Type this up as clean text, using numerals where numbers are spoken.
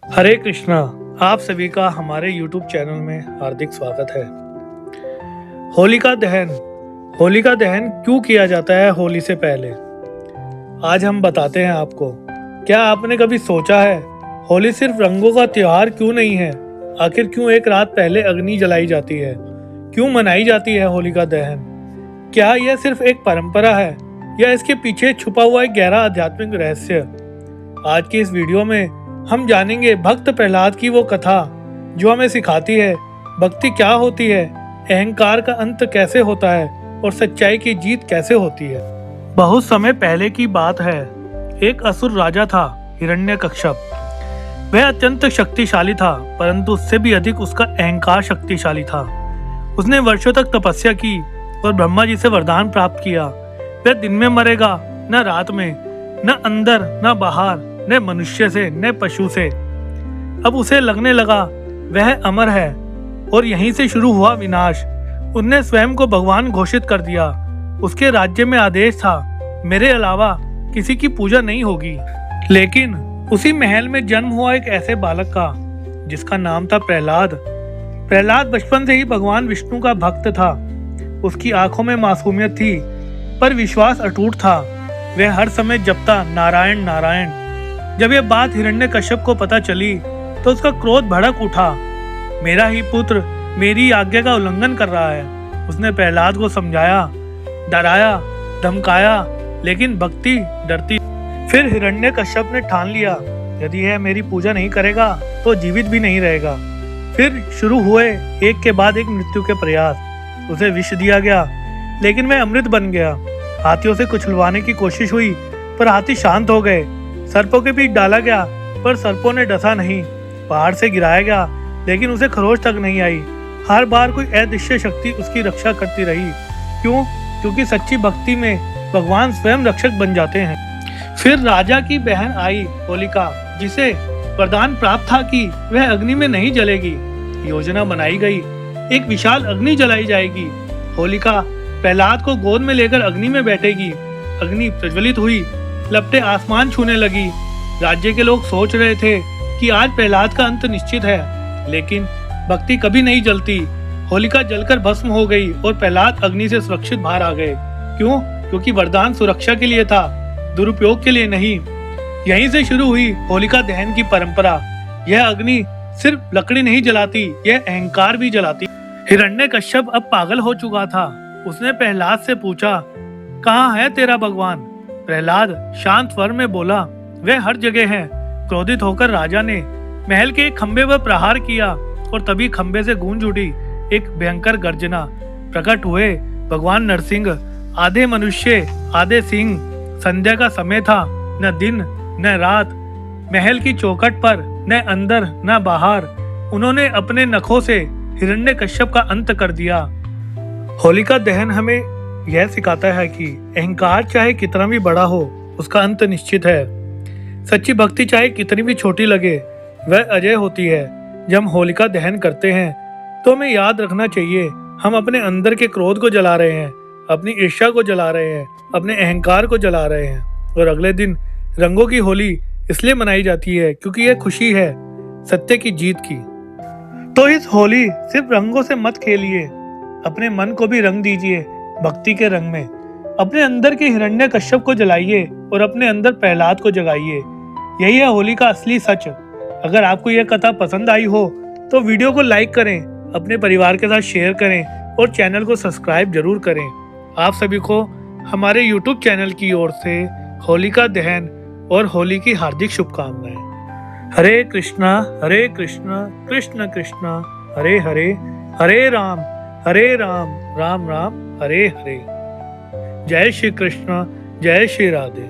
हरे कृष्णा। आप सभी का हमारे YouTube चैनल में हार्दिक स्वागत है। होलिका दहन। होलिका दहन क्यों किया जाता है होली से पहले, आज हम बताते हैं आपको। क्या आपने कभी सोचा है होली सिर्फ रंगों का त्योहार क्यों नहीं है? आखिर क्यों एक रात पहले अग्नि जलाई जाती है? क्यों मनाई जाती है होलिका दहन? क्या यह सिर्फ एक परंपरा है या इसके पीछे छुपा हुआ एक गहरा आध्यात्मिक रहस्य? आज की इस वीडियो में हम जानेंगे भक्त प्रहलाद की वो कथा जो हमें सिखाती है भक्ति क्या होती है, अहंकार का अंत कैसे होता है और सच्चाई की जीत कैसे होती है। बहुत समय पहले की बात है। एक असुर राजा था, हिरण्यकश्यप। वह अत्यंत शक्तिशाली था, परंतु उससे भी अधिक उसका अहंकार शक्तिशाली था। उसने वर्षों तक तपस्या की और ब्रह्मा जी से वरदान प्राप्त किया। वह दिन में मरेगा, न रात में, न अंदर न बाहर, न मनुष्य से न पशु से। अब उसे लगने लगा वह अमर है और यहीं से शुरू हुआ विनाश। उसने स्वयं को भगवान घोषित कर दिया। उसके राज्य में आदेश था, मेरे अलावा किसी की पूजा नहीं होगी। लेकिन उसी महल में जन्म हुआ एक ऐसे बालक का जिसका नाम था प्रहलाद। प्रहलाद बचपन से ही भगवान विष्णु का भक्त था। उसकी आंखों में मासूमियत थी, पर विश्वास अटूट था। वह हर समय जपता नारायण नारायण। जब यह बात हिरण्यकश्यप को पता चली तो उसका क्रोध भड़क उठा। मेरा ही पुत्र मेरी आज्ञा का उल्लंघन कर रहा है। उसने प्रहलाद को समझाया, डराया, धमकाया, लेकिन भक्ति डरती। फिर हिरण्यकश्यप ने ठान लिया, यदि यह मेरी पूजा नहीं करेगा तो जीवित भी नहीं रहेगा। फिर शुरू हुए एक के बाद एक मृत्यु के प्रयास। उसे विष दिया गया, लेकिन वह अमृत बन गया। हाथियों से कुचलवाने की कोशिश हुई, पर हाथी शांत हो गए। सर्पों के बीच डाला गया, पर सर्पों ने डसा नहीं। पहाड़ से गिराया गया, लेकिन उसे खरोच तक नहीं आई। हर बार कोई अदृश्य शक्ति उसकी रक्षा करती रही। क्यों? क्योंकि सच्ची भक्ति में भगवान स्वयं रक्षक बन जाते हैं। फिर राजा की बहन आई होलिका, जिसे वरदान प्राप्त था कि वह अग्नि में नहीं जलेगी। योजना बनाई गई, एक विशाल अग्नि जलाई जाएगी। होलिका प्रहलाद को गोद में लेकर अग्नि में बैठेगी। अग्नि प्रज्वलित हुई, लपटें आसमान छूने लगी। राज्य के लोग सोच रहे थे कि आज प्रहलाद का अंत निश्चित है, लेकिन भक्ति कभी नहीं जलती। होलिका जलकर भस्म हो गई और प्रहलाद अग्नि से सुरक्षित बाहर आ गए। क्यों? क्योंकि वरदान सुरक्षा के लिए था, दुरुपयोग के लिए नहीं। यहीं से शुरू हुई होलिका दहन की परंपरा। यह अग्नि सिर्फ लकड़ी नहीं जलाती, यह अहंकार भी जलाती। हिरण्यकश्यप अब पागल हो चुका था। उसने प्रहलाद से पूछा, कहाँ है तेरा भगवान? प्रहलाद शांत स्वर में बोला, वे हर जगह है। क्रोधित होकर राजा ने महल के एक खंबे पर प्रहार किया और तभी खंबे से गूंज उठी एक भयंकर गर्जना। प्रकट हुए भगवान नरसिंह, आधे मनुष्य आधे सिंह। संध्या का समय था, न दिन न रात। महल की चौखट पर न अंदर न बाहर उन्होंने अपने नखों से हिरण्यकश्यप का अंत कर दिया। होलिका दहन हमें यह सिखाता है कि अहंकार चाहे कितना भी बड़ा हो, उसका अंत निश्चित है। सच्ची भक्ति चाहे कितनी भी छोटी लगे, वह अजय होती है। जब हम होलिका दहन करते हैं तो हमें याद रखना चाहिए, हम अपने अंदर के क्रोध को जला रहे हैं, अपनी ईर्ष्या को जला रहे हैं, अपने अहंकार को जला रहे हैं। और अगले दिन रंगों की होली इसलिए मनाई जाती है क्योंकि यह खुशी है सत्य की जीत की। तो इस होली सिर्फ रंगों से मत खेलिए, अपने मन को भी रंग दीजिए भक्ति के रंग में। अपने अंदर के हिरण्यकश्यप को जलाइए और अपने अंदर प्रहलाद को जगाइए। यही है होली का असली सच। अगर आपको यह कथा पसंद आई हो तो वीडियो को लाइक करें, अपने परिवार के साथ शेयर करें और चैनल को सब्सक्राइब जरूर करें। आप सभी को हमारे YouTube चैनल की ओर से होलिका दहन और होली की हार्दिक शुभकामनाएं। हरे कृष्णा कृष्ण कृष्ण हरे हरे, हरे राम राम राम हरे हरे। जय श्री कृष्ण, जय श्री राधे।